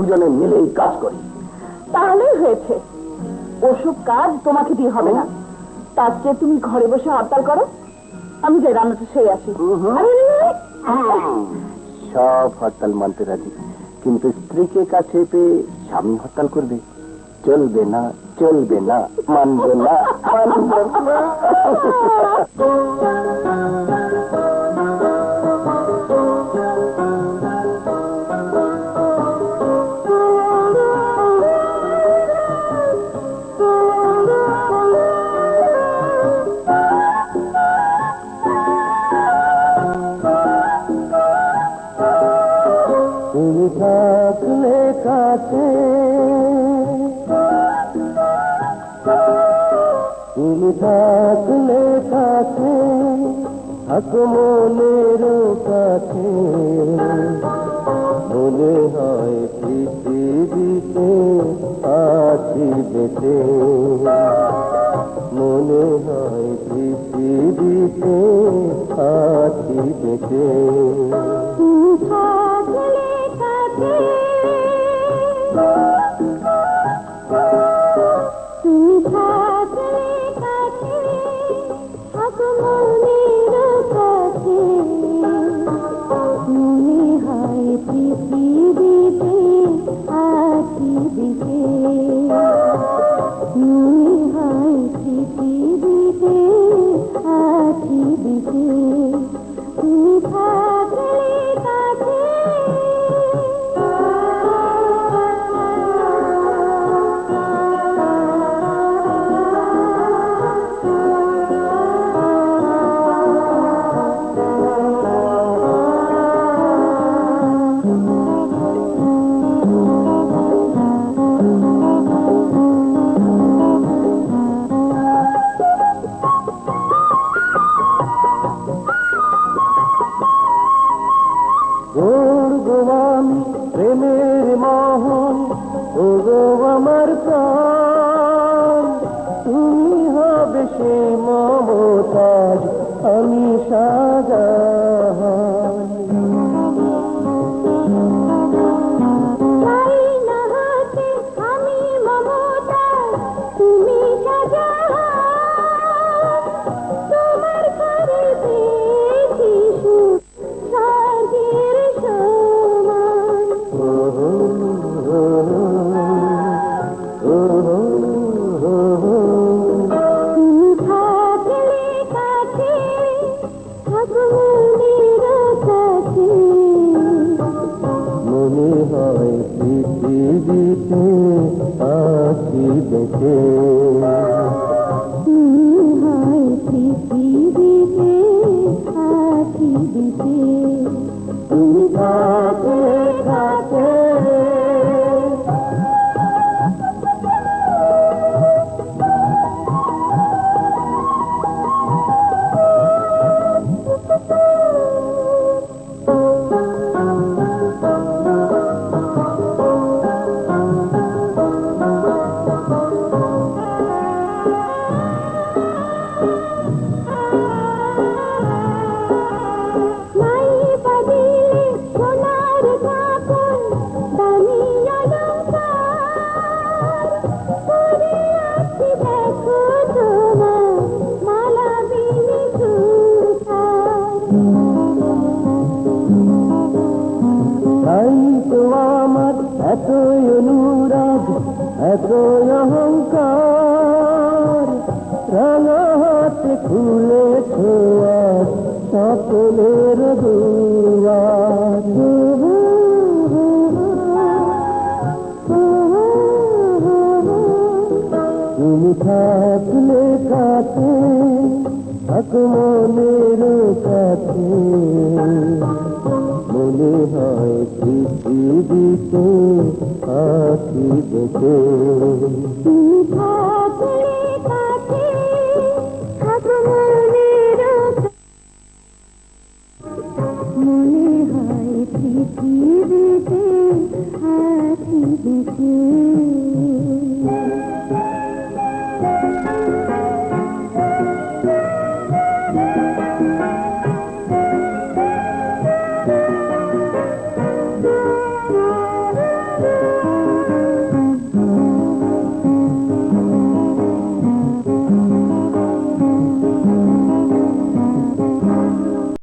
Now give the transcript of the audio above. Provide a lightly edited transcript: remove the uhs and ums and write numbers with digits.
দুজনে মিলেই কাজ করি। তাহলেই হয়েছে, ওসব কাজ তোমাকে দিয়ে হবে না। তার চেয়ে তুমি ঘরে বসে হরতাল করো, আমি যাই রান্নাটা সেরে আসি। সব হরতাল মানতে রাজি, কিন্তু স্ত্রীকে কাছে পেয়ে স্বামী হরতাল করবে? চলবে না, চলবে না, মানবে না, মানবে না। তুমি থাকলে কাছে, তুমি থাকলে কাছে, থাকো মনের কাছে, মনে হয় পৃথিবীতে আছি বেঁচে, মনে হয় পৃথিবীতে আছি বেঁচে। প্রেমের মোহন ওগো আমার প্রাণ, তুমি হবে সে মমতাজ, আমি শাহজাহান। মনে হয় পৃথিবীতে আছি বেঁচে, পৃথিবীতে আছি বেঁচে, তুমি থাকলে কাছে। এতই অনুরাগ, এতই অহংকার, রাঙা হাতে খুলেছ আজ সকলের দুয়ার। তুমি থাকলে কাছে, থাকো মনের কাছে, মনে হয় পৃথিবীতে আছি বেঁচে, তুমি থাকলে কাছে, থাকো মনের মনে হয় পৃথিবীতে আছি বেঁচে।